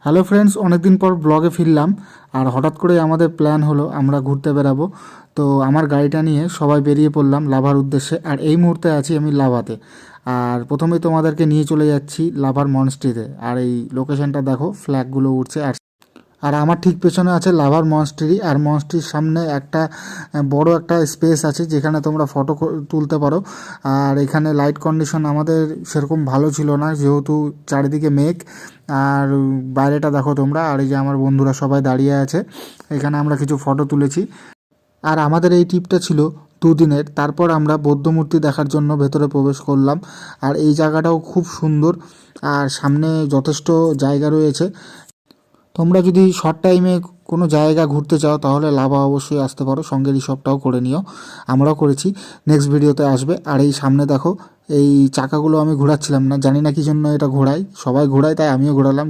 Hello friends, অনেক দিন পর ব্লগে ফিরলাম। আর হঠাৎ করে আমাদের প্ল্যান হলো আমরা ঘুরতে বেরাবো। তো আমার গাড়িটা নিয়ে সবাই বেরিয়ে পড়লাম লাভার উদ্দেশ্যে। আর এই মুহূর্তে আছি আমি লাভাতে। আর প্রথমেই তোমাদেরকে নিয়ে চলে যাচ্ছি লাভার মনস্ট্রিতে। আর এই লোকেশনটা দেখো, ফ্ল্যাগগুলো উঠছে। আর আর আমার ঠিক পেছনে আছে লাভার মনস্ট্রি। আর মনস্ট্রির সামনে একটা বড় একটা স্পেস আছে যেখানে তোমরা ফটো তুলতে পারো। আর এখানে লাইট কন্ডিশন আমাদের সেরকম ভালো ছিল না, যেহেতু চারিদিকে মেঘ। আর বাইরেটা দেখো তোমরা। আর এই যে আমার বন্ধুরা সবাই দাঁড়িয়ে আছে, এখানে আমরা কিছু ফটো তুলেছি। আর আমাদের এই ট্রিপটা ছিল 2 দিনের। তারপর আমরা বৌদ্ধ মূর্তি দেখার জন্য ভেতরে প্রবেশ করলাম। আর এই জায়গাটাও খুব সুন্দর। আর সামনে যথেষ্ট জায়গা রয়েছে। তোমরা যদি শর্ট টাইমে কোনো জায়গা ঘুরতে চাও তাহলে লাভা অবশ্যই আসতে পারো, সঙ্গে রিসর্টটাও করে নিও। আমরাও করেছি, নেক্সট ভিডিওতে আসবে। আর এই সামনে দেখো, এই চাকাগুলো আমি ঘোরাচ্ছিলাম না, জানি না কি জন্য এটা ঘোরাই, সবাই ঘোরায় তাই আমিও ঘোরালাম।